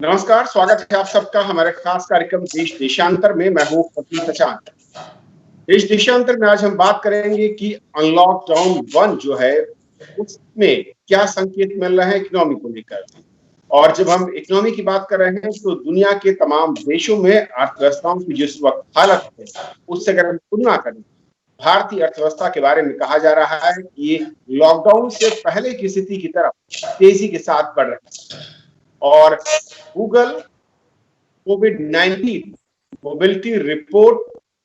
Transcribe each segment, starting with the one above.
नमस्कार, स्वागत है आप सबका हमारे खास कार्यक्रम देश देशांतर में। मैं हूं फकीर सचान। देश देशांतर में आज हम बात करेंगे कि अनलॉकडाउन 1 जो है उसमें क्या संकेत मिल रहे हैं इकोनॉमी को लेकर। और जब हम इकोनॉमी की बात कर रहे हैं तो दुनिया के तमाम देशों में अर्थव्यवस्थाओं की जिस वक्त हालत है उससे अगर हम तुलना करें, भारतीय अर्थव्यवस्था के बारे में कहा जा रहा है कि ये लॉकडाउन से पहले की स्थिति की तरफ तेजी के साथ बढ़ रही है। और गूगल कोविड-19 मोबिलिटी रिपोर्ट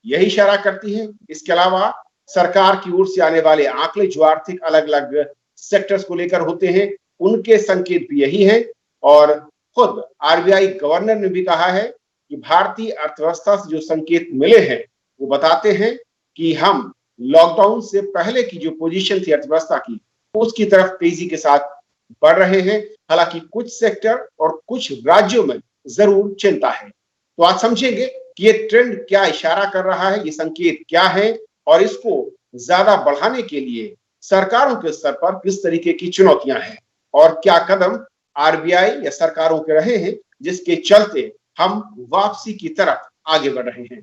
यही इशारा करती है। इसके अलावा सरकार की ओर से आने वाले आंकड़े जो आर्थिक अलग अलग सेक्टर्स को लेकर होते हैं उनके संकेत भी यही है। और खुद आरबीआई गवर्नर ने भी कहा है कि भारतीय अर्थव्यवस्था से जो संकेत मिले हैं वो बताते हैं कि हम लॉकडाउन से पहले की जो पोजीशन थी अर्थव्यवस्था की उसकी तरफ तेजी के साथ बढ़ रहे हैं। हालांकि कुछ सेक्टर और कुछ राज्यों में जरूर चिंता है। तो आज समझेंगे कि ये ट्रेंड क्या इशारा कर रहा है, ये संकेत क्या है और इसको ज्यादा बढ़ाने के लिए सरकारों के स्तर पर किस तरीके की चुनौतियां हैं और क्या कदम आरबीआई या सरकारों के रहे हैं जिसके चलते हम वापसी की तरफ आगे बढ़ रहे हैं।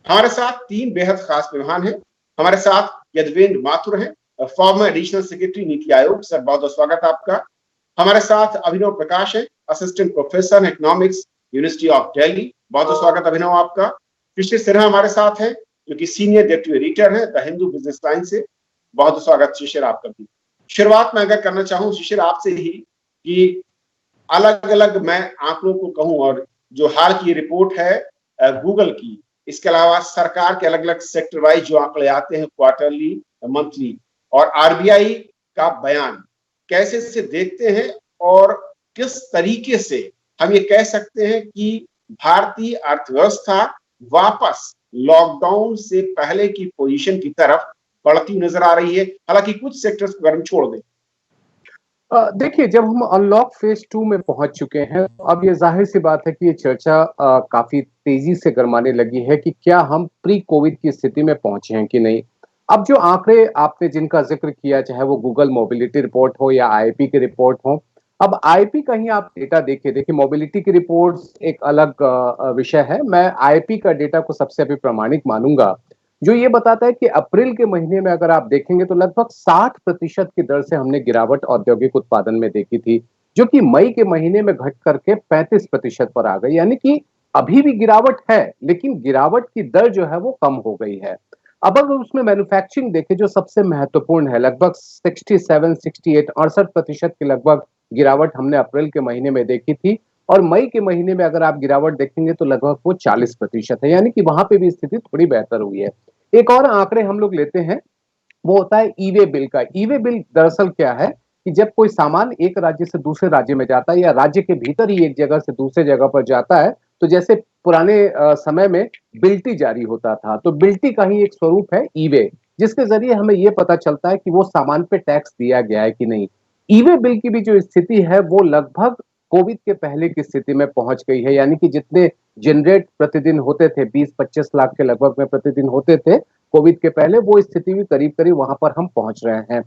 हमारे साथ 3 बेहद खास मेहमान हैं। हमारे साथ यदवेंद्र माथुर हैं, farmer additional secretary NITI Aayog. Sir, बहुत बहुत स्वागत आपका। हमारे साथ अभिनव प्रकाश है, assistant professor economics university of Delhi. बहुत बहुत स्वागत अभिनव आपका। शिशिर सिन्हा हमारे साथ है जो कि सीनियर डेप्यूटी एडिटर है द हिंदू बिजनेस लाइन से। बहुत स्वागत शिशिर आपका भी। शुरुआत में अगर करना चाहूं शिशिर आपसे ही कि अलग अलग मैं आंकड़ों को कहूं और जो हाल की रिपोर्ट है गूगल की, इसके अलावा सरकार के अलग अलग सेक्टर वाइज जो आंकड़े आते हैं क्वार्टरली मंथली और आरबीआई का बयान, कैसे से देखते हैं और किस तरीके से हम ये कह सकते हैं कि भारतीय अर्थव्यवस्था वापस लॉकडाउन से पहले की पोजीशन की तरफ बढ़ती नजर आ रही है। हालांकि कुछ सेक्टर्स को अगर हम छोड़ दें। देखिए, जब हम अनलॉक फेज 2 में पहुंच चुके हैं अब ये जाहिर सी बात है कि ये चर्चा काफी तेजी से गरमाने लगी है कि क्या हम प्री कोविड की स्थिति में पहुंचे हैं कि नहीं। अब जो आंकड़े आपने जिनका जिक्र किया, चाहे वो गूगल मोबिलिटी रिपोर्ट हो या आईआईपी की रिपोर्ट हो, अब आईआईपी का ही आप डेटा देखिए मोबिलिटी की रिपोर्ट्स एक अलग विषय है। मैं आईआईपी का डेटा को सबसे अभी प्रामाणिक मानूंगा, जो ये बताता है कि अप्रैल के महीने में अगर आप देखेंगे तो लगभग 60% की दर से हमने गिरावट औद्योगिक उत्पादन में देखी थी, जो कि मई के महीने में घट करके 35% पर आ गई। यानी कि अभी भी गिरावट है लेकिन गिरावट की दर जो है वो कम हो गई है। अब अगर उसमें मैन्युफैक्चरिंग देखें जो सबसे महत्वपूर्ण है, लगभग 68 की लगभग गिरावट हमने अप्रैल के महीने में देखी थी और मई के महीने में अगर आप गिरावट देखेंगे तो लगभग वो 40% है। यानी कि वहां पे भी स्थिति थोड़ी बेहतर हुई है। एक और आंकड़े हम लोग लेते हैं, वो होता है ई वे बिल का। ई वे बिल दरअसल क्या है कि जब कोई सामान एक राज्य से दूसरे राज्य में जाता है या राज्य के भीतर ही एक जगह से दूसरे जगह पर जाता है, तो जैसे पुराने समय में बिल्टी जारी होता था, तो बिल्टी का ही एक स्वरूप है ई वे, जिसके जरिए हमें यह पता चलता है कि वो सामान पे टैक्स दिया गया है कि नहीं। ई वे बिल की भी जो स्थिति है वो लगभग कोविड के पहले की स्थिति में पहुंच गई है। यानी कि जितने जनरेट प्रतिदिन होते थे, 20-25 लाख के लगभग में प्रतिदिन होते थे कोविड के पहले, वो स्थिति भी करीब करीब वहां पर हम पहुंच रहे हैं।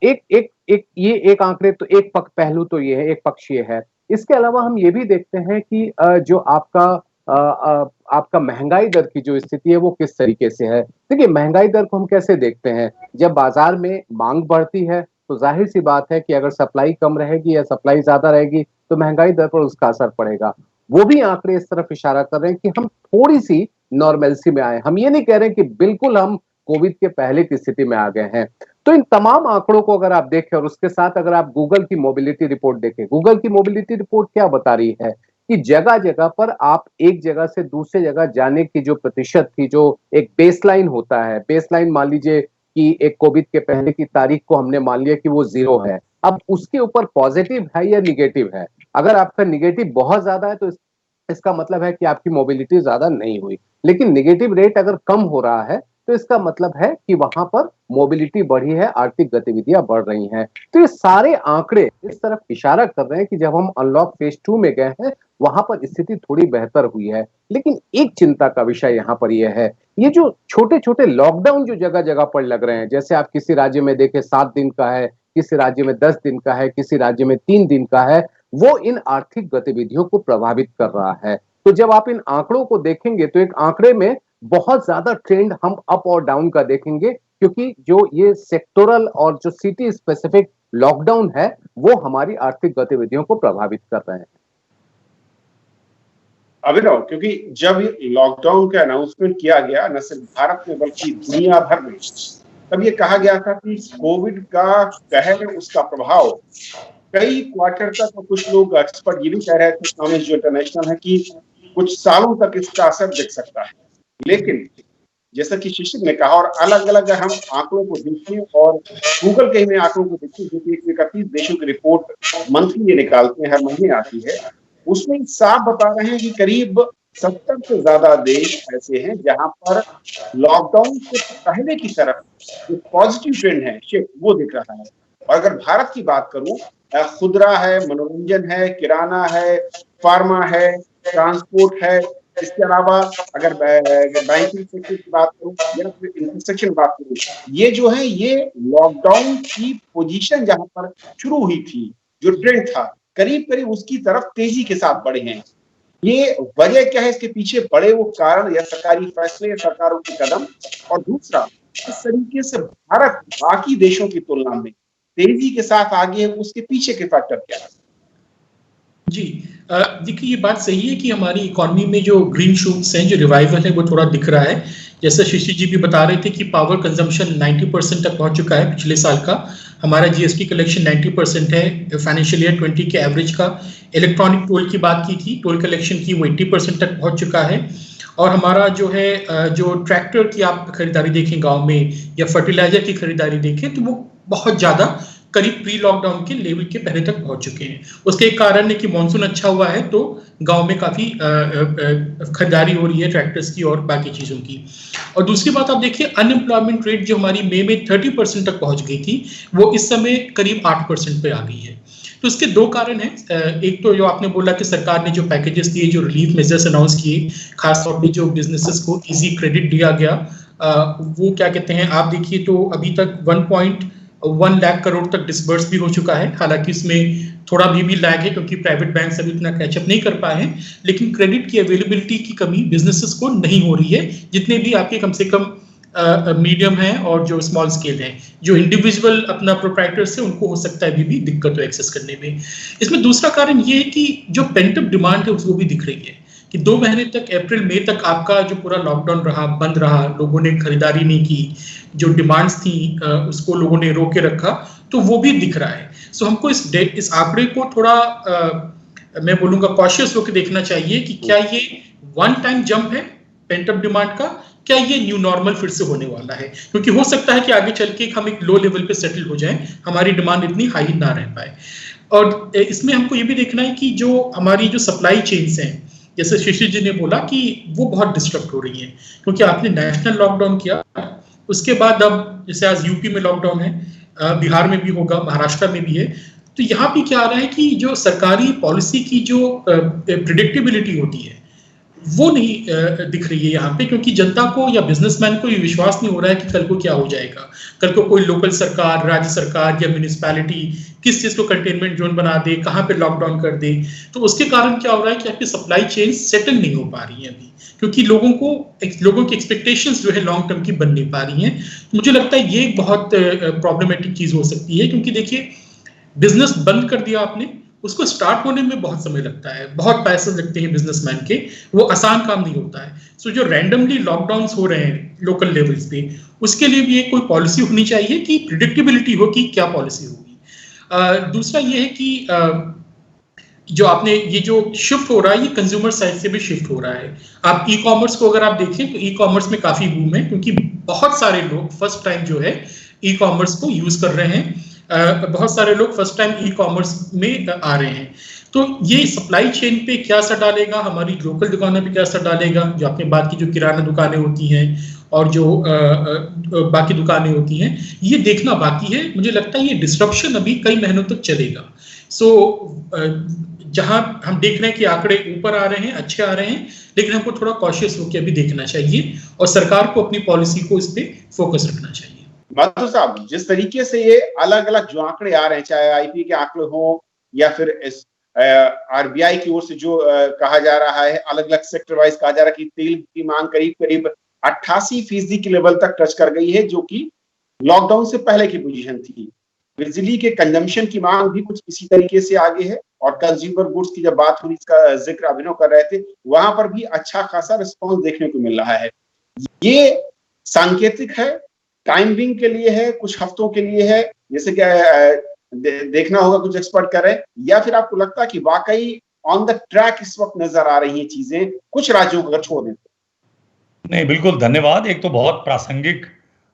एक आंकड़े तो एक पहलू तो ये है, एक पक्ष ये है। इसके अलावा हम ये भी देखते हैं कि जो आपका महंगाई दर की जो स्थिति है वो किस तरीके से है। देखिए, महंगाई दर को हम कैसे देखते हैं, जब बाजार में मांग बढ़ती है तो जाहिर सी बात है कि अगर सप्लाई कम रहेगी या सप्लाई ज्यादा रहेगी तो महंगाई दर पर उसका असर पड़ेगा। वो भी आंकड़े इस तरफ इशारा कर रहे हैं कि हम थोड़ी सी नॉर्मलसी में आए। हम ये नहीं कह रहे हैं कि बिल्कुल हम कोविड के पहले की स्थिति में आ गए हैं। तो इन तमाम आंकड़ों को अगर आप देखें और उसके साथ अगर आप गूगल की मोबिलिटी रिपोर्ट देखें, गूगल की मोबिलिटी रिपोर्ट क्या बता रही है कि जगह जगह पर आप एक जगह से दूसरे जगह जाने की जो प्रतिशत थी, जो एक बेसलाइन होता है, बेसलाइन मान लीजिए कि एक कोविड के पहले की तारीख को हमने मान लिया कि वो 0 है। अब उसके ऊपर पॉजिटिव है या निगेटिव है। अगर आपका निगेटिव बहुत ज्यादा है तो इसका मतलब है कि आपकी मोबिलिटी ज्यादा नहीं हुई, लेकिन निगेटिव रेट अगर कम हो रहा है तो इसका मतलब है कि वहां पर मोबिलिटी बढ़ी है, आर्थिक गतिविधियां बढ़ रही हैं। तो ये सारे आंकड़े इस तरफ इशारा कर रहे हैं कि जब हम अनलॉक फेज 2 में गए हैं वहां पर स्थिति थोड़ी बेहतर हुई है। लेकिन एक चिंता का विषय यहाँ पर यह है, ये जो छोटे छोटे लॉकडाउन जो जगह जगह पर लग रहे हैं, जैसे आप किसी राज्य में देखें 7 दिन का है, किसी राज्य में 10 दिन का है, किसी राज्य में 3 दिन का है, वो इन आर्थिक गतिविधियों को प्रभावित कर रहा है। तो जब आप इन आंकड़ों को देखेंगे तो एक आंकड़े में बहुत ज्यादा ट्रेंड हम अप और डाउन का देखेंगे, क्योंकि जो ये सेक्टोरल और जो सिटी स्पेसिफिक लॉकडाउन है वो हमारी आर्थिक गतिविधियों को प्रभावित कर रहे हैं। अभिनव, क्योंकि जब लॉकडाउन का अनाउंसमेंट किया गया न सिर्फ भारत में बल्कि दुनिया भर में, तब ये कहा गया था कि कोविड का कहर, उसका प्रभाव कई क्वार्टर तक, और कुछ लोग एक्सपर्ट ये भी कह रहे थे, जो इंटरनेशनल है, कि कुछ सालों तक इसका असर दिख सकता है। लेकिन जैसा कि शिशिर ने कहा, और अलग अलग हम आंकड़ों को देखें और गूगल के में आंकड़ों को देखें, जो कि 131 देशों की रिपोर्ट मंथली ये निकालते हैं, हर महीने आती है, उसमें साफ बता रहे हैं कि करीब 70 से ज्यादा देश ऐसे हैं जहां पर लॉकडाउन से पहले की तरफ जो पॉजिटिव ट्रेंड है शिफ्ट वो दिख रहा है। और अगर भारत की बात करूं, खुदरा है, मनोरंजन है, किराना है, फार्मा है, ट्रांसपोर्ट है, इसके अलावा अगर बैंकिंग सेक्टर की बात करूं या फिर इंफ्रास्ट्रक्चर की बात करूं, ये जो है ये लॉकडाउन की पोजीशन जहां पर शुरू हुई थी, जो ट्रेंड था, करीब करीब उसकी तरफ तेजी के साथ बढ़े हैं। ये वजह क्या है, इसके पीछे बड़े वो कारण या सरकारी फैसले या सरकारों के कदम, और दूसरा इस तरीके से भारत बाकी देशों की तुलना में तेजी के साथ आगे है, उसके पीछे के फैक्टर क्या है? जी, देखिए ये बात सही है कि हमारी इकोनॉमी में जो ग्रीन शूट्स हैं, जो रिवाइवल है, वो थोड़ा दिख रहा है। जैसा शिशिर जी भी बता रहे थे कि पावर कंजम्पशन 90% तक पहुंच चुका है पिछले साल का। हमारा जीएसटी कलेक्शन 90% है फाइनेंशियल ईयर 20 के एवरेज का। इलेक्ट्रॉनिक टोल की बात की थी, टोल कलेक्शन की, वो 80% तक पहुंच चुका है। और हमारा जो है जो ट्रैक्टर की आप खरीदारी देखें गांव में, या फर्टिलाइजर की खरीदारी देखें, तो वो बहुत ज़्यादा करीब प्री लॉकडाउन के लेवल के पहले तक पहुंच चुके हैं। उसके एक कारण है कि मानसून अच्छा हुआ है, तो गांव में काफी खरीदारी हो रही है ट्रैक्टर्स की और बाकी चीजों की। और दूसरी बात आप देखिए, अनएम्प्लॉयमेंट रेट जो हमारी मई में 30% तक पहुंच गई थी, वो इस समय करीब 8% पे आ गई है। तो इसके दो कारण हैं। एक तो जो आपने बोला कि सरकार ने जो पैकेजेस दिए, जो रिलीफ मेजर्स अनाउंस किए, खासतौर पर जो बिजनेसेस को इजी क्रेडिट दिया गया, वो क्या कहते हैं, आप देखिए तो अभी तक 1.1 लाख करोड़ तक डिसबर्स भी हो चुका है। हालांकि इसमें थोड़ा भी लैग है, क्योंकि प्राइवेट बैंक अभी इतना कैचअप नहीं कर पाए हैं, लेकिन क्रेडिट की अवेलेबिलिटी की कमी बिजनेसेस को नहीं हो रही है। जितने भी आपके कम से कम मीडियम है और जो स्मॉल स्केल है, जो इंडिविजुअल अपना प्रोप्राइटर्स है, उनको हो सकता है अभी भी दिक्कत हो एक्सेस करने में। इसमें दूसरा कारण ये है कि जो पेंटअप डिमांड है उसको भी दिख रही है कि 2 महीने तक, अप्रैल मई तक आपका जो पूरा लॉकडाउन रहा, बंद रहा, लोगों ने खरीदारी नहीं की, जो डिमांड्स थी उसको लोगों ने रोके रखा, तो वो भी दिख रहा है। सो हमको इस आंकड़े को थोड़ा मैं बोलूंगा कॉशियस होकर देखना चाहिए कि क्या ये वन टाइम जंप है पेंटअप डिमांड का, क्या ये न्यू नॉर्मल फिर से होने वाला है। क्योंकि हो सकता है कि आगे चल के हम एक लो लेवल पे सेटल हो जाएं, हमारी डिमांड इतनी हाई ना रह पाए। और इसमें हमको ये भी देखना है कि जो हमारी जो सप्लाई चेन्स हैं, जैसे शिशिर जी ने बोला कि वो बहुत डिस्टर्ब हो रही है, क्योंकि आपने नेशनल लॉकडाउन किया, उसके बाद अब जैसे आज यूपी में लॉकडाउन है, बिहार में भी होगा, महाराष्ट्र में भी है। तो यहाँ भी क्या आ रहा है कि जो सरकारी पॉलिसी की जो प्रिडिक्टेबिलिटी होती है वो नहीं दिख रही है यहाँ पे, क्योंकि जनता को या बिजनेसमैन को ये विश्वास नहीं हो रहा है कि कल को क्या हो जाएगा। कल को कोई लोकल सरकार, राज्य सरकार या म्यूनिसिपैलिटी किस चीज को कंटेनमेंट जोन बना दे, कहाँ पे लॉकडाउन कर दे। तो उसके कारण क्या हो रहा है कि आपकी सप्लाई चेन सेटल नहीं हो पा रही है अभी, क्योंकि लोगों की एक्सपेक्टेशंस जो है लॉन्ग टर्म की बन नहीं पा रही हैं। तो मुझे लगता है ये एक बहुत प्रॉब्लमेटिक चीज हो सकती है, क्योंकि देखिए बिजनेस बंद कर दिया आपने, उसको स्टार्ट होने में बहुत समय लगता है, बहुत पैसे लगते हैं बिजनेसमैन के, वो आसान काम नहीं होता है। सो जो रैंडमली लॉकडाउन्स हो रहे हैं लोकल लेवल्स पे, उसके लिए भी एक कोई पॉलिसी होनी चाहिए कि प्रिडिक्टेबिलिटी हो कि क्या पॉलिसी होगी। दूसरा ये है कि जो आपने ये जो शिफ्ट हो रहा है, ये कंज्यूमर साइड से भी शिफ्ट हो रहा है। आप ई कॉमर्स को अगर आप देखें तो ई कॉमर्स में काफी बूम है, क्योंकि बहुत सारे लोग फर्स्ट टाइम जो है ई कॉमर्स को यूज कर रहे हैं। बहुत सारे लोग फर्स्ट टाइम ई कॉमर्स में आ रहे हैं। तो ये सप्लाई चेन पे क्या असर डालेगा, हमारी लोकल दुकानों पे क्या असर डालेगा, जो आपने बात की जो किराना दुकानें होती हैं और जो बाकी दुकानें होती हैं, ये देखना बाकी है। मुझे लगता है ये डिस्ट्रप्शन अभी कई महीनों तक चलेगा। सो जहां हम देख रहे हैं कि आंकड़े ऊपर आ रहे हैं, अच्छे आ रहे हैं, लेकिन हमको थोड़ा कॉशियस होकर अभी देखना चाहिए और सरकार को अपनी पॉलिसी को इस पे फोकस रखना चाहिए। माथुर साहब, जिस तरीके से ये अलग अलग जो आंकड़े आ रहे हैं, चाहे आईपी के आंकड़े हो या फिर आरबीआई की ओर से जो कहा जा रहा है, अलग अलग सेक्टर वाइज कहा जा रहा है कि तेल की मांग करीब करीब 88% के लेवल तक टच कर गई है, जो कि लॉकडाउन से पहले की पोजीशन थी। बिजली के कंजम्पशन की मांग भी कुछ इसी तरीके से आगे है, और कंज्यूमर गुड्स की जब बात हुई, इसका जिक्र अभिनव कर रहे थे, वहां पर भी अच्छा खासा रिस्पॉन्स देखने को मिल रहा है। ये सांकेतिक है, टाइम बिंग के लिए है, कुछ हफ्तों के लिए है, जैसे कि देखना होगा कुछ एक्सपर्ट कर रहे हैं, या फिर आपको लगता है कि वाकई ऑन द ट्रैक इस वक्त नजर आ रही हैं चीजें कुछ राज्यों को अगर छोड़ दें? नहीं, बिल्कुल धन्यवाद। एक तो बहुत प्रासंगिक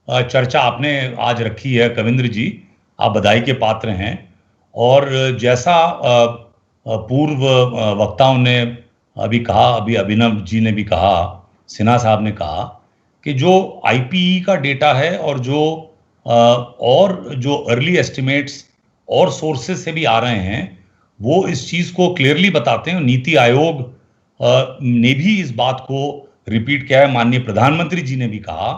चर्चा आपने आज रखी है कविंद्र जी, आप बधाई के पात्र हैं। और जैसा पूर्व वक्ताओं ने अभी कहा, अभी अभिनव जी ने भी कहा, सिन्हा साहब ने कहा कि जो आईपीई का डेटा है और जो अर्ली एस्टिमेट्स और सोर्सेस से भी आ रहे हैं, वो इस चीज को क्लियरली बताते हैं। नीति आयोग ने भी इस बात को रिपीट किया है, माननीय प्रधानमंत्री जी ने भी कहा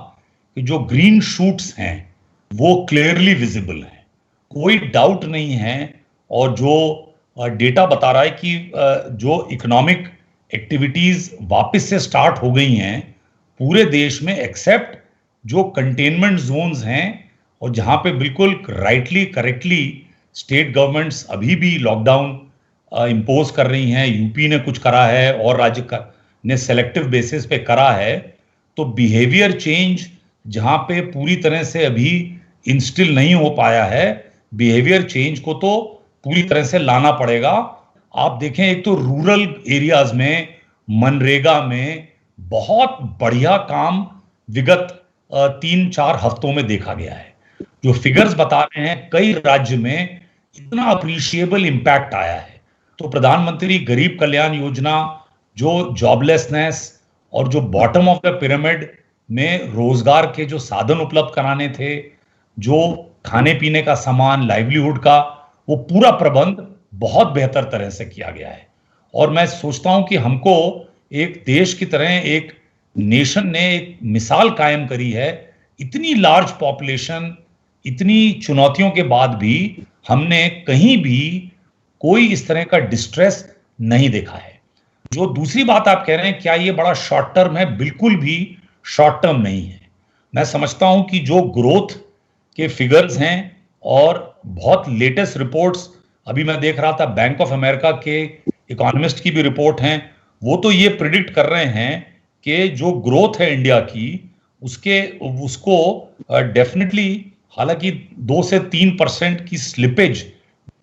कि जो ग्रीन शूट्स हैं वो क्लियरली विजिबल हैं, कोई डाउट नहीं है। और जो डेटा बता रहा है कि जो इकोनॉमिक एक्टिविटीज वापस से स्टार्ट हो गई हैं पूरे देश में, एक्सेप्ट जो कंटेनमेंट जोन्स हैं और जहां पे बिल्कुल राइटली करेक्टली स्टेट गवर्नमेंट्स अभी भी लॉकडाउन इम्पोज कर रही हैं। यूपी ने कुछ करा है और राज्य ने सेलेक्टिव बेसिस पे करा है। तो बिहेवियर चेंज जहां पे पूरी तरह से अभी इंस्टिल नहीं हो पाया है, बिहेवियर चेंज को तो पूरी तरह से लाना पड़ेगा। आप देखें, एक तो रूरल एरियाज में मनरेगा में बहुत बढ़िया काम विगत 3-4 हफ्तों में देखा गया है। जो फिगर्स बता रहे हैं, कई राज्य में इतना अप्रिशिएबल इंपैक्ट आया है। तो प्रधानमंत्री गरीब कल्याण योजना, जो जॉबलेसनेस और जो बॉटम ऑफ द पिरामिड में रोजगार के जो साधन उपलब्ध कराने थे, जो खाने पीने का सामान, लाइवलीहुड का, वो पूरा प्रबंध बहुत बेहतर तरह से किया गया है। और मैं सोचता हूं कि हमको एक देश की तरह, एक नेशन ने एक मिसाल कायम करी है। इतनी लार्ज पॉपुलेशन, इतनी चुनौतियों के बाद भी हमने कहीं भी कोई इस तरह का डिस्ट्रेस नहीं देखा है। जो दूसरी बात आप कह रहे हैं, क्या ये बड़ा शॉर्ट टर्म है? बिल्कुल भी शॉर्ट टर्म नहीं है। मैं समझता हूं कि जो ग्रोथ के फिगर्स हैं और बहुत लेटेस्ट रिपोर्ट्स, अभी मैं देख रहा था बैंक ऑफ अमेरिका के इकोनॉमिस्ट की भी रिपोर्ट हैं, वो तो ये प्रिडिक्ट कर रहे हैं कि जो ग्रोथ है इंडिया की, उसको डेफिनेटली, हालांकि 2 से 3% की स्लिपेज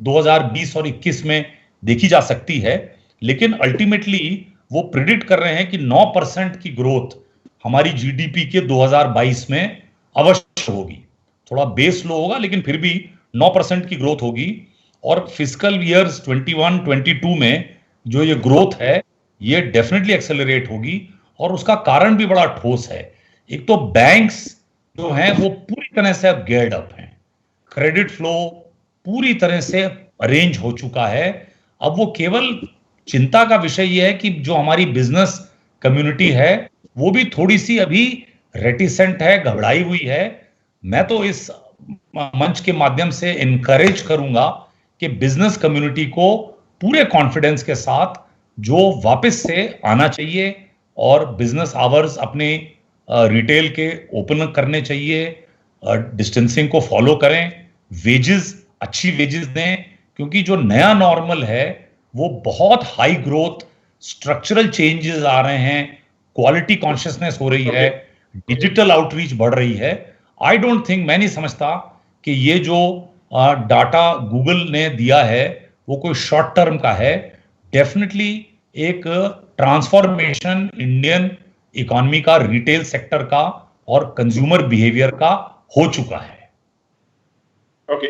2020 और 21 में देखी जा सकती है, लेकिन अल्टीमेटली वो प्रिडिक्ट कर रहे हैं कि 9% की ग्रोथ हमारी जीडीपी के 2022 में अवश्य होगी। थोड़ा बेस लो होगा, लेकिन फिर भी 9% की ग्रोथ होगी। और फिस्कल ईयर्स 21-22 में जो ये ग्रोथ है, ये डेफिनेटली एक्सेलरेट होगी। और उसका कारण भी बड़ा ठोस है। एक तो बैंक्स जो हैं वो पूरी तरह से अब गेयर्ड अप हैं, क्रेडिट फ्लो पूरी तरह से अरेंज हो चुका है। अब वो केवल चिंता का विषय ये है कि जो हमारी बिजनेस कम्युनिटी है वो भी थोड़ी सी अभी रेटिसेंट है, घबराई हुई है। मैं तो इस मंच के माध्यम से इनकरेज करूंगा कि बिजनेस कम्युनिटी को पूरे कॉन्फिडेंस के साथ जो वापस से आना चाहिए और बिजनेस आवर्स अपने रिटेल के ओपन करने चाहिए, डिस्टेंसिंग को फॉलो करें, वेजेस, अच्छी वेजेस दें, क्योंकि जो नया नॉर्मल है वो बहुत हाई ग्रोथ, स्ट्रक्चरल चेंजेस आ रहे हैं, क्वालिटी कॉन्शियसनेस हो रही है, डिजिटल आउटरीच बढ़ रही है। आई डोंट थिंक, मैं नहीं समझता कि ये जो डाटा गूगल ने दिया है वो कोई शॉर्ट टर्म का है। डेफिनेटली एक ट्रांसफॉर्मेशन इंडियन इकोनॉमी का, रिटेल सेक्टर का और कंज्यूमर बिहेवियर का हो चुका है। ओके,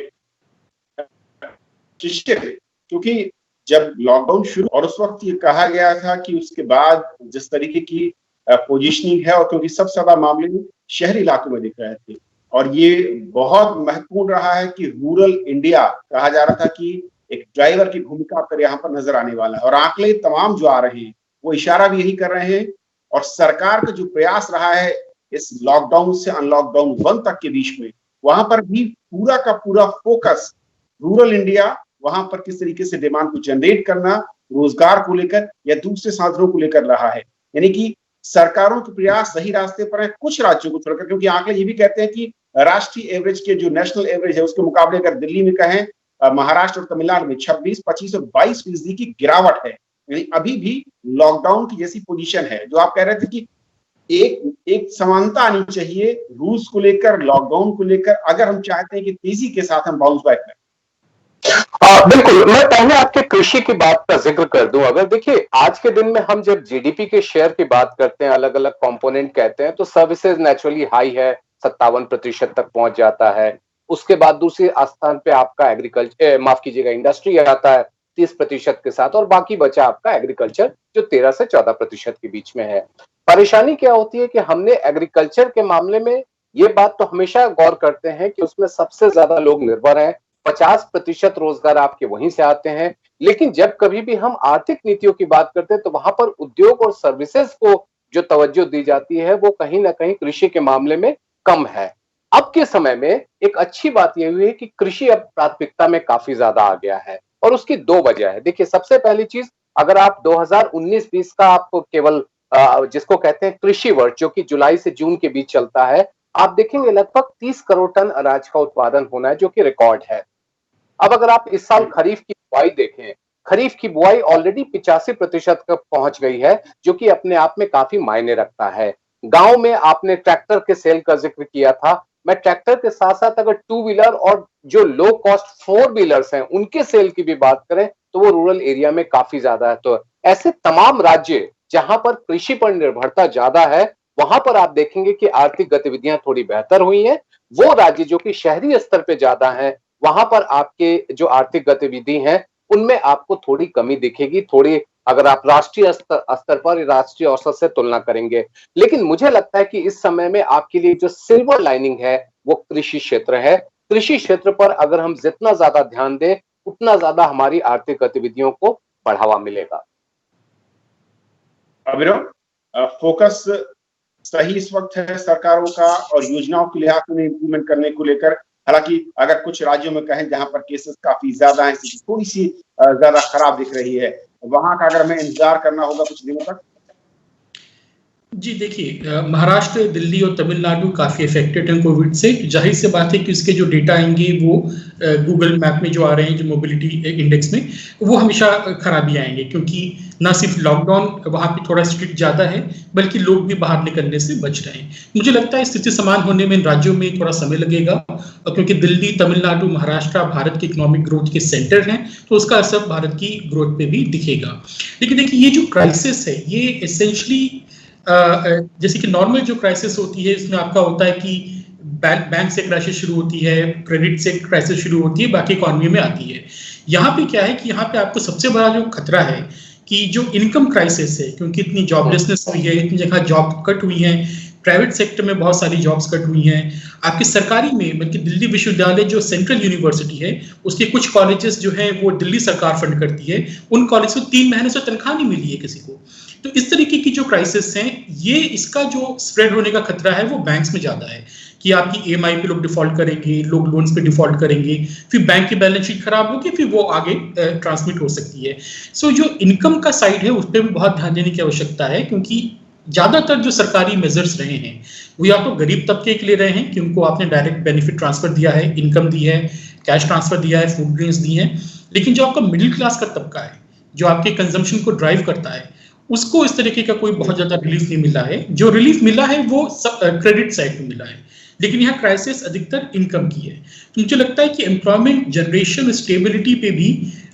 क्योंकि जब लॉकडाउन शुरू और उस वक्त ये कहा गया था कि उसके बाद जिस तरीके की पोजीशनिंग है, और क्योंकि सबसे ज्यादा मामले शहरी इलाकों में दिख रहे थे, और ये बहुत महत्वपूर्ण रहा है कि रूरल इंडिया कहा जा रहा था कि एक ड्राइवर की भूमिका पर यहाँ पर नजर आने वाला है। और आंकड़े तमाम जो आ रहे हैं वो इशारा भी यही कर रहे हैं। और सरकार का जो प्रयास रहा है इस लॉकडाउन से अनलॉकडाउन 1 तक के बीच में, वहां पर भी पूरा का पूरा फोकस रूरल इंडिया वहां पर किस तरीके से डिमांड को जनरेट करना, रोजगार को लेकर या दूसरे साधनों को लेकर रहा है। यानी कि सरकारों के प्रयास सही रास्ते पर है, कुछ राज्यों को छोड़कर, क्योंकि आंकड़े ये भी कहते हैं कि राष्ट्रीय एवरेज के जो नेशनल एवरेज है उसके मुकाबले अगर दिल्ली में कहें, महाराष्ट्र और तमिलनाडु में 26, 25 और 22% की गिरावट है। यानी अभी भी लॉकडाउन की जैसी पोजीशन है। जो आप कह रहे थे कि एक समानता आनी चाहिए रूल्स को लेकर, लॉकडाउन को लेकर, अगर हम चाहते हैं कि तेजी के साथ हम बाउंस बैक करें। बिल्कुल, मैं पहले आपके कृषि की बात का जिक्र कर दूं। अगर देखिए आज के दिन में हम जब जीडीपी के शेयर की बात करते हैं, अलग अलग कंपोनेंट कहते हैं, तो सर्विसेज नेचुरली हाई है, 57% तक पहुंच जाता है। उसके बाद दूसरे स्थान पे आपका एग्रीकल्चर, माफ कीजिएगा, इंडस्ट्री आता है 30% के साथ, और बाकी बचा आपका एग्रीकल्चर जो 13 से 14% के बीच में है। परेशानी क्या होती है कि हमने एग्रीकल्चर के मामले में ये बात तो हमेशा गौर करते हैं कि उसमें सबसे ज्यादा लोग निर्भर हैं, 50% रोजगार आपके वहीं से आते हैं। लेकिन जब कभी भी हम आर्थिक नीतियों की बात करते हैं तो वहां पर उद्योग और सर्विसेज को जो तवज्जो दी जाती है वो कहीं ना कहीं कृषि के मामले में कम है। अब के समय में एक अच्छी बात यह हुई है कि कृषि अब प्राथमिकता में काफी ज्यादा आ गया है, और उसकी दो वजह है। देखिए, सबसे पहली चीज, अगर आप 2019-20 का आप केवल जिसको कहते हैं कृषि वर्ष, जो कि जुलाई से जून के बीच चलता है, आप देखेंगे लगभग 30 करोड़ टन अनाज का उत्पादन होना है, जो कि रिकॉर्ड है। अब अगर आप इस साल खरीफ की बुआई देखें, खरीफ की बुआई ऑलरेडी 85% तक पहुंच गई है, जो कि अपने आप में काफी मायने रखता है। गांव में आपने ट्रैक्टर के सेल का जिक्र किया था, मैं ट्रैक्टर के साथ साथ अगर 2 व्हीलर और जो लो कॉस्ट 4 व्हीलर्स हैं उनके सेल की भी बात करें तो वो रूरल एरिया में काफी ज्यादा है। तो ऐसे तमाम राज्य जहां पर कृषि पर निर्भरता ज्यादा है, वहां पर आप देखेंगे कि आर्थिक गतिविधियां थोड़ी बेहतर हुई हैं। वो राज्य जो कि शहरी स्तर पे ज्यादा हैं, वहां पर आपके जो आर्थिक गतिविधि हैं उनमें आपको थोड़ी कमी दिखेगी, थोड़ी, अगर आप राष्ट्रीय स्तर पर राष्ट्रीय औसत से तुलना करेंगे। लेकिन मुझे लगता है कि इस समय में आपके लिए जो सिल्वर लाइनिंग है वो कृषि क्षेत्र है। कृषि क्षेत्र पर अगर हम जितना ज्यादा ध्यान दें उतना ज्यादा हमारी आर्थिक गतिविधियों को बढ़ावा मिलेगा। अभिनव, फोकस सही इस वक्त है सरकारों का और योजनाओं के लिहाज में इम्प्लीमेंट करने को लेकर। हालांकि अगर कुछ राज्यों में कहें जहां पर केसेस काफी ज्यादा हैं, थोड़ी सी ज्यादा खराब दिख रही है, वहां का अगर हमें इंतजार करना होगा कुछ दिनों तक। जी देखिए, महाराष्ट्र, दिल्ली और तमिलनाडु काफी अफेक्टेड हैं कोविड से। जाहिर सी बात है कि इसके जो डेटा आएंगे वो गूगल मैप में जो आ रहे हैं, जो मोबिलिटी इंडेक्स में, वो हमेशा खराबी आएंगे, क्योंकि ना सिर्फ लॉकडाउन वहाँ पे थोड़ा स्ट्रिक्ट ज्यादा है, बल्कि लोग भी बाहर निकलने से बच रहे हैं। मुझे लगता है स्थिति समान होने में इन राज्यों में थोड़ा समय लगेगा, क्योंकि दिल्ली, तमिलनाडु, महाराष्ट्र भारत के इकोनॉमिक ग्रोथ के सेंटर हैं, तो उसका असर भारत की ग्रोथ पे भी दिखेगा। लेकिन देखिए, ये जो क्राइसिस है ये एसेंशली जैसे कि नॉर्मल जो क्राइसिस होती है इसमें आपका होता है कि बैंक से क्राइसिस शुरू होती है, क्रेडिट से क्राइसिस शुरू होती है, बाकी इकोनॉमी में आती है। यहाँ पे क्या है कि यहाँ पे आपको सबसे बड़ा जो खतरा है कि जो इनकम क्राइसिस है, क्योंकि इतनी जॉबलेसनेस हुई है, इतनी जगह जॉब कट हुई है, प्राइवेट सेक्टर में बहुत सारी जॉब्स कट हुई हैं, आपकी सरकारी में, बल्कि दिल्ली विश्वविद्यालय जो सेंट्रल यूनिवर्सिटी है उसके कुछ कॉलेजेस जो है वो दिल्ली सरकार फंड करती है, उन कॉलेज को 3 महीने से तनख्वाह नहीं मिली है किसी को। तो इस तरीके की जो क्राइसिस हैं, ये इसका जो स्प्रेड होने का खतरा है वो बैंक्स में ज्यादा है कि आपकी ईएमआई पे लोग डिफॉल्ट करेंगे, लोग लोन्स पे डिफॉल्ट करेंगे, फिर बैंक की बैलेंस शीट खराब होगी, फिर वो आगे ट्रांसमिट हो सकती है। सो जो इनकम का साइड है उस पर भी बहुत ध्यान देने की आवश्यकता है, क्योंकि ज्यादातर जो सरकारी मेजर्स रहे हैं वो या तो गरीब तबके के लिए रहे हैं कि उनको आपने डायरेक्ट बेनिफिट ट्रांसफर दिया है, इनकम दी है, कैश ट्रांसफर दिया है, फूड ग्रेन्स दी है। लेकिन जो आपका मिडिल क्लास का तबका है, जो आपके कंजम्पशन को ड्राइव करता है, उसको इस तरीके का कोई बहुत ज्यादा रिलीफ नहीं मिला है। जो रिलीफ मिला है वो क्रेडिट साइड में मिला है, लेकिन यहाँ क्राइसिस अधिकतर इनकम की है। तो मुझे लगता है कि एम्प्लॉयमेंट जनरेशन स्टेबिलिटी पे भी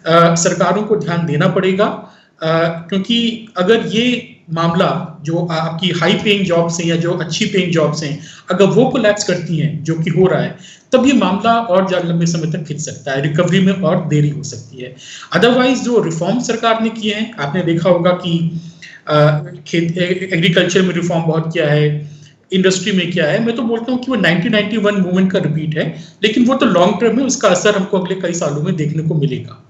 सरकारों को ध्यान देना पड़ेगा, क्योंकि अगर ये मामला जो आपकी हाई पेइंग जॉब्स हैं या जो अच्छी पेइंग जॉब्स हैं, अगर वो कोलैप्स करती हैं, जो कि हो रहा है, तब ये मामला और ज्यादा लंबे समय तक खिंच सकता है, रिकवरी में और देरी हो सकती है। अदरवाइज जो रिफॉर्म सरकार ने किए हैं, आपने देखा होगा कि एग्रीकल्चर में रिफॉर्म बहुत किया है, इंडस्ट्री में किया है। मैं तो बोलता हूँ कि वो 1991 मूवमेंट का रिपीट है, लेकिन वो तो लॉन्ग टर्म में उसका असर हमको अगले कई सालों में देखने को मिलेगा।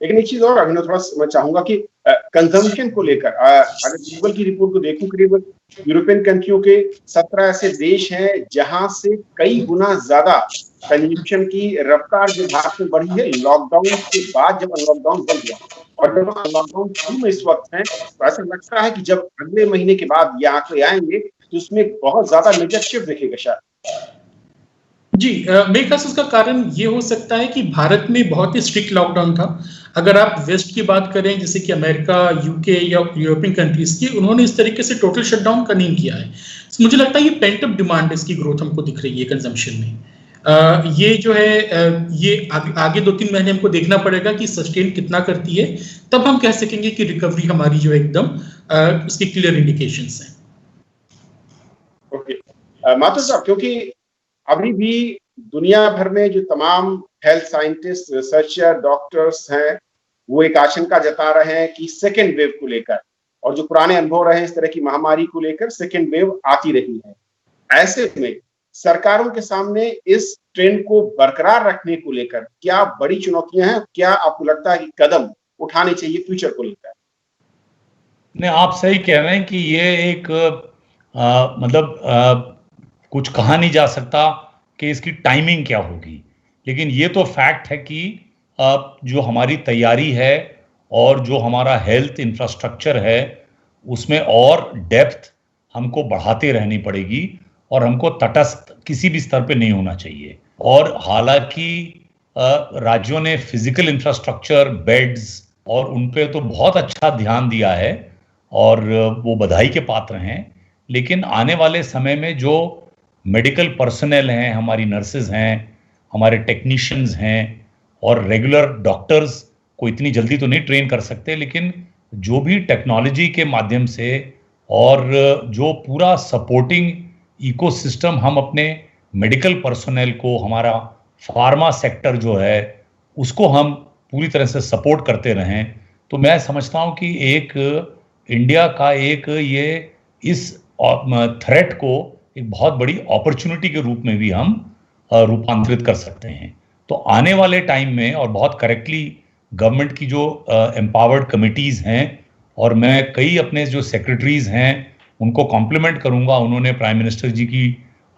लेकिन एक चीज और अभिनव, थोड़ा मैं चाहूंगा कि कंजम्पशन को लेकर अगर गूगल की रिपोर्ट को देखूं, करीब यूरोपियन कंट्रियों के 17 ऐसे देश हैं जहां से कई गुना ज्यादा कंजम्पशन की रफ्तार जो भारत में बढ़ी है लॉकडाउन के बाद, जब लॉकडाउन बन गया। और जब लॉकडाउन शुरू में इस वक्त है, तो ऐसा लगता है कि जब अगले महीने के बाद ये आंकड़े आएंगे तो उसमें बहुत ज्यादा मेजर शिफ्ट दिखेगा शायद। जी, मेरे ख्याल से उसका कारण ये हो सकता है कि भारत में बहुत ही स्ट्रिक्ट लॉकडाउन था। अगर आप वेस्ट की बात करें, जैसे कि अमेरिका, यूके या यूरोपियन कंट्रीज की, उन्होंने इस तरीके से टोटल शटडाउन का नहीं किया है। तो मुझे लगता है ये पेंट अप डिमांड, इसकी ग्रोथ हमको दिख रही है कंजम्पशन में। ये जो है ये आगे 2-3 महीने हमको देखना पड़ेगा कि सस्टेन कितना करती है, तब हम कह सकेंगे कि रिकवरी हमारी जो है एकदम उसके क्लियर इंडिकेशंस हैं। ओके, माथुर साहब, क्योंकि अभी भी दुनिया भर में जो तमाम हेल्थ साइंटिस्ट, रिसर्चर, डॉक्टर्स हैं, वो एक आशंका जता रहे हैं कि सेकेंड वेव को लेकर, और जो पुराने अनुभव रहे इस तरह की महामारी को लेकर, सेकेंड वेव आती रही है। ऐसे में सरकारों के सामने इस ट्रेंड को बरकरार रखने को लेकर क्या बड़ी चुनौतियां हैं? क्या आपको लगता है कि कदम उठाने चाहिए फ्यूचर को लेकर? नहीं, आप सही कह रहे हैं कि ये एक कुछ कहा नहीं जा सकता कि इसकी टाइमिंग क्या होगी, लेकिन ये तो फैक्ट है कि जो हमारी तैयारी है और जो हमारा हेल्थ इंफ्रास्ट्रक्चर है उसमें और डेप्थ हमको बढ़ाते रहनी पड़ेगी और हमको तटस्थ किसी भी स्तर पे नहीं होना चाहिए। और हालांकि राज्यों ने फिजिकल इंफ्रास्ट्रक्चर, बेड्स और उन पे तो बहुत अच्छा ध्यान दिया है और वो बधाई के पात्र हैं, लेकिन आने वाले समय में जो मेडिकल पर्सनल हैं, हमारी नर्सेज हैं, हमारे टेक्नीशियंस हैं और रेगुलर डॉक्टर्स को इतनी जल्दी तो नहीं ट्रेन कर सकते, लेकिन जो भी टेक्नोलॉजी के माध्यम से और जो पूरा सपोर्टिंग इकोसिस्टम हम अपने मेडिकल पर्सनल को, हमारा फार्मा सेक्टर जो है उसको हम पूरी तरह से सपोर्ट करते रहें, तो मैं समझता हूं कि एक इंडिया का एक ये इस थ्रेट को एक बहुत बड़ी अपॉर्चुनिटी के रूप में भी हम रूपांतरित कर सकते हैं। तो आने वाले टाइम में, और बहुत करेक्टली गवर्नमेंट की जो एम्पावर्ड कमिटीज़ हैं, और मैं कई अपने जो सेक्रेटरीज हैं उनको कॉम्प्लीमेंट करूंगा, उन्होंने प्राइम मिनिस्टर जी की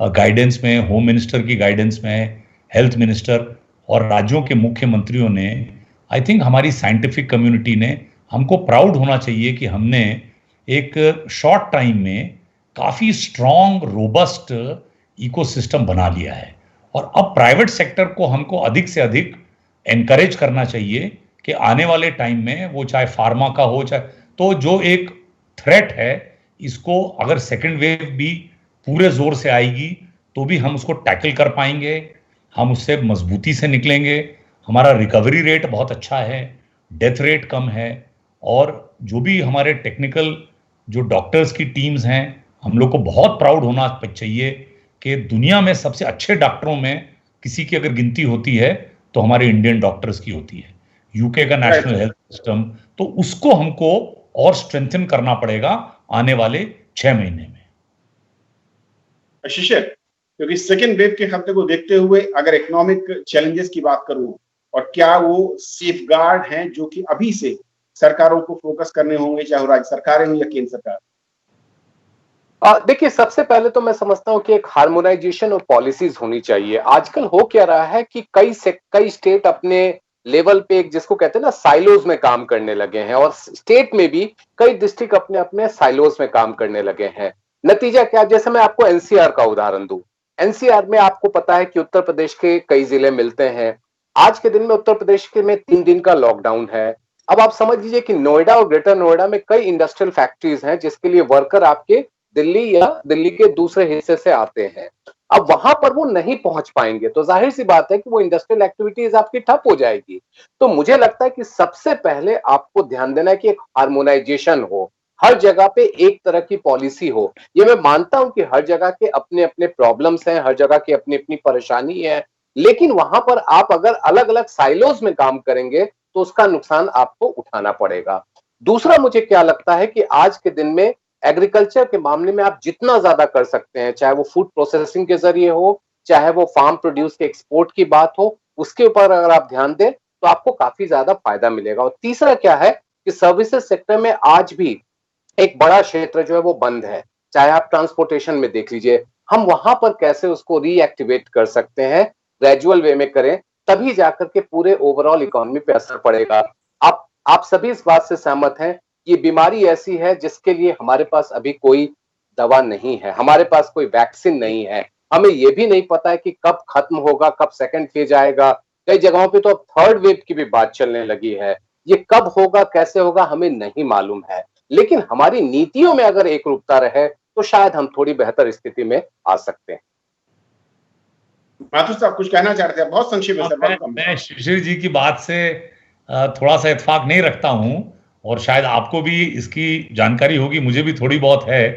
गाइडेंस में, होम मिनिस्टर की गाइडेंस में, हेल्थ मिनिस्टर और राज्यों के मुख्यमंत्रियों ने, आई थिंक हमारी साइंटिफिक कम्युनिटी ने, हमको प्राउड होना चाहिए कि हमने एक शॉर्ट टाइम में काफ़ी स्ट्रॉन्ग, रोबस्ट इकोसिस्टम बना लिया है। और अब प्राइवेट सेक्टर को हमको अधिक से अधिक एनकरेज करना चाहिए कि आने वाले टाइम में, वो चाहे फार्मा का हो, चाहे, तो जो एक थ्रेट है इसको, अगर सेकेंड वेव भी पूरे जोर से आएगी तो भी हम उसको टैकल कर पाएंगे, हम उससे मजबूती से निकलेंगे। हमारा रिकवरी रेट बहुत अच्छा है, डेथ रेट कम है, और जो भी हमारे टेक्निकल जो डॉक्टर्स की टीम्स हैं, हम लोग को बहुत प्राउड होना चाहिए कि दुनिया में सबसे अच्छे डॉक्टरों में किसी की अगर गिनती होती है तो हमारे इंडियन डॉक्टर्स की होती है। यूके का नेशनल हेल्थ सिस्टम, तो उसको हमको और स्ट्रेंथन करना पड़ेगा आने वाले 6 महीने में। शिशिर, क्योंकि सेकेंड वेव के खतरे को देखते हुए अगर इकोनॉमिक चैलेंजेस की बात करूं, और क्या वो सेफगार्ड हैं जो कि अभी से सरकारों को फोकस करने होंगे, चाहे राज्य सरकारें हो या केंद्र सरकार? देखिए, सबसे पहले तो मैं समझता हूं कि एक हार्मोनाइजेशन ऑफ पॉलिसीज होनी चाहिए। आजकल हो क्या रहा है कि कई स्टेट अपने लेवल पे, एक जिसको कहते हैं ना, साइलोज में काम करने लगे हैं, और स्टेट में भी कई डिस्ट्रिक्ट अपने अपने साइलोज में काम करने लगे हैं। नतीजा क्या, जैसे मैं आपको एनसीआर का उदाहरण दूं, एनसीआर में आपको पता है कि उत्तर प्रदेश के कई जिले मिलते हैं। आज के दिन में उत्तर प्रदेश के में 3 दिन का लॉकडाउन है। अब आप समझ लीजिए कि नोएडा और ग्रेटर नोएडा में कई इंडस्ट्रियल फैक्ट्रीज हैं जिसके लिए वर्कर आपके दिल्ली या दिल्ली के दूसरे हिस्से से आते हैं। अब वहां पर वो नहीं पहुंच पाएंगे तो जाहिर सी बात है कि वो इंडस्ट्रियल एक्टिविटीज आपकी ठप हो जाएगी। तो मुझे लगता है कि सबसे पहले आपको ध्यान देना है कि एक हार्मोनाइजेशन हो, हर जगह पे एक तरह की पॉलिसी हो। ये मैं मानता हूं कि हर जगह के अपने अपने प्रॉब्लम्स हैं, हर जगह की अपनी अपनी परेशानी है, लेकिन वहां पर आप अगर अलग अलग साइलोज में काम करेंगे तो उसका नुकसान आपको उठाना पड़ेगा। दूसरा, मुझे क्या लगता है कि आज के दिन में एग्रीकल्चर के मामले में आप जितना ज्यादा कर सकते हैं, चाहे वो फूड प्रोसेसिंग के जरिए हो, चाहे वो फार्म प्रोड्यूस के एक्सपोर्ट की बात हो, उसके ऊपर अगर आप ध्यान दें तो आपको काफी ज्यादा फायदा मिलेगा। और तीसरा क्या है कि सर्विसेज सेक्टर में आज भी एक बड़ा क्षेत्र जो है वो बंद है, चाहे आप ट्रांसपोर्टेशन में देख लीजिए, हम वहां पर कैसे उसको रीएक्टिवेट कर सकते हैं, ग्रेजुअल वे में करें, तभी जाकर के पूरे ओवरऑल इकोनॉमी पे असर पड़ेगा। आप सभी इस बात से सहमत हैं, ये बीमारी ऐसी है जिसके लिए हमारे पास अभी कोई दवा नहीं है, हमारे पास कोई वैक्सीन नहीं है, हमें ये भी नहीं पता है कि कब खत्म होगा, कब सेकंड फेज आएगा। कई जगहों पे तो अब थर्ड वेव की भी बात चलने लगी है। ये कब होगा, कैसे होगा, हमें नहीं मालूम है, लेकिन हमारी नीतियों में अगर एक रूपता रहे तो शायद हम थोड़ी बेहतर स्थिति में आ सकते हैं। माथुर साहब कुछ कहना चाहते हैं? बहुत संक्षेप में सर। मैं शिशिर जी की बात से थोड़ा सा इत्तेफाक नहीं रखता हूं, और शायद आपको भी इसकी जानकारी होगी, मुझे भी थोड़ी बहुत है,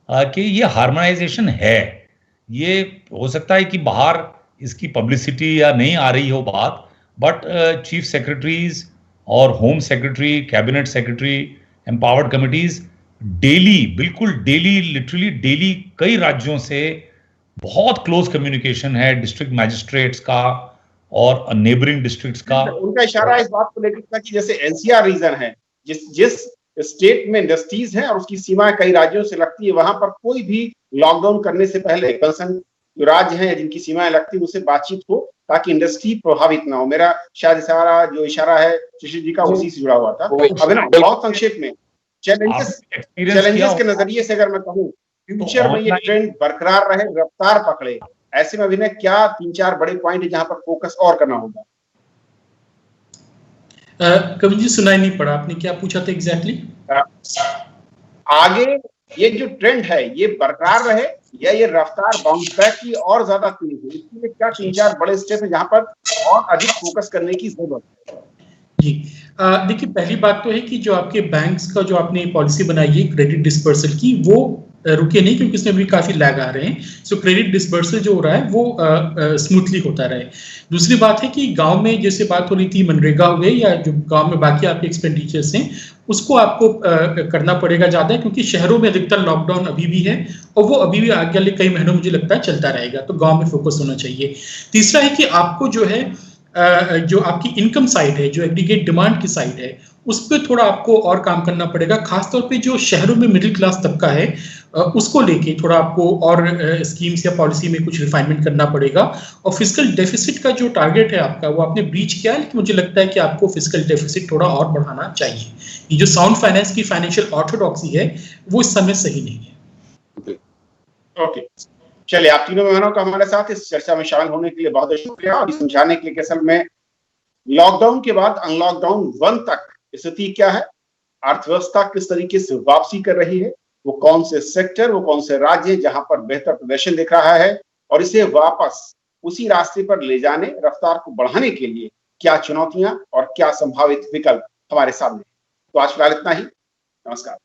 कि ये हार्मोनाइजेशन है। ये हो सकता है कि बाहर इसकी पब्लिसिटी या नहीं आ रही हो बात, बट चीफ सेक्रेटरीज और home secretary, cabinet secretary, empowered committees daily, बिल्कुल डेली, लिटरली डेली कई राज्यों से बहुत क्लोज कम्युनिकेशन है, डिस्ट्रिक्ट मैजिस्ट्रेट्स का और नेबरिंग डिस्ट्रिक्ट्स का। उनका इशारा इस बात को लेकर था कि जैसे एनसीआर रीजन है, जिस स्टेट में इंडस्ट्रीज है और उसकी सीमाएं कई राज्यों से लगती है, वहां पर कोई भी लॉकडाउन करने से पहले कंसर्न जो राज्य हैं जिनकी सीमाएं लगती है उससे बातचीत हो, ताकि इंडस्ट्री प्रभावित ना हो। मेरा शायद इशारा है शिशिर जी का उसी से जुड़ा हुआ था। अभिनव, बहुत संक्षेप में चैलेंजेस के नजरिए से अगर मैं कहूँ, फ्यूचर में ये ट्रेंड बरकरार रहे, रफ्तार पकड़े, ऐसे में अभिनय क्या 3-4 बड़े पॉइंट है जहां पर फोकस और करना होगा? कवि जी सुनाई नहीं पड़ा, आपने क्या पूछा था एग्जैक्टली? आगे ये जो ट्रेंड है ये बरकरार रहे या ये रफ्तार बाउंस बैक की और ज्यादा तेज हो, इसके लिए क्या 3-4 बड़े स्टेप है जहां पर और अधिक फोकस करने की जरूरत है? जी, देखिए पहली बात तो है कि जो आपके बैंक्स का जो आपने पॉलिसी बनाई है क्रेडिट डिस्पर्सल की, वो रुके नहीं, क्योंकि इसमें भी काफी लैग आ रहे हैं। सो क्रेडिट डिस्पर्सल जो हो रहा है वो स्मूथली होता रहे। दूसरी बात है कि गांव में जैसे बात हो रही थी मनरेगा हो गई या जो गांव में बाकी आपके एक्सपेंडिचर्स हैं, उसको आपको करना पड़ेगा ज्यादा, क्योंकि शहरों में अधिकतर लॉकडाउन अभी भी है और वो अभी भी आगे वाले कई महीनों मुझे लगता है चलता रहेगा, तो गांव में फोकस होना चाहिए। तीसरा है कि आपको जो है जो आपकी इनकम साइड है, जो एग्रीगेट डिमांड की साइड है, उस पर थोड़ा आपको और काम करना पड़ेगा। खासतौर पे जो शहरों में मिडिल क्लास तबका है उसको लेके थोड़ा आपको और स्कीम्स या पॉलिसी में कुछ रिफाइनमेंट करना पड़ेगा। और फिस्कल डेफिसिट का जो टारगेट है आपका, वो आपने ब्रीच किया है, लेकिन मुझे लगता है कि आपको फिस्कल डेफिसिट थोड़ा और बढ़ाना चाहिए। ये जो साउंड फाइनेंस की फाइनेंशियल ऑर्थोडॉक्सी है वो इस समय सही नहीं है। ओके, चलिए, आप तीनों मेहमानों का हमारे साथ इस चर्चा में शामिल होने के लिए बहुत बहुत शुक्रिया, और समझाने के लिए कि असल में लॉकडाउन के बाद अनलॉकडाउन 1 तक स्थिति क्या है, अर्थव्यवस्था किस तरीके से वापसी कर रही है, वो कौन से सेक्टर, वो कौन से राज्य जहां पर बेहतर प्रदर्शन दिख रहा है, और इसे वापस उसी रास्ते पर ले जाने, रफ्तार को बढ़ाने के लिए क्या चुनौतियां और क्या संभावित विकल्प हमारे सामने। तो आज फिलहाल इतना ही। नमस्कार।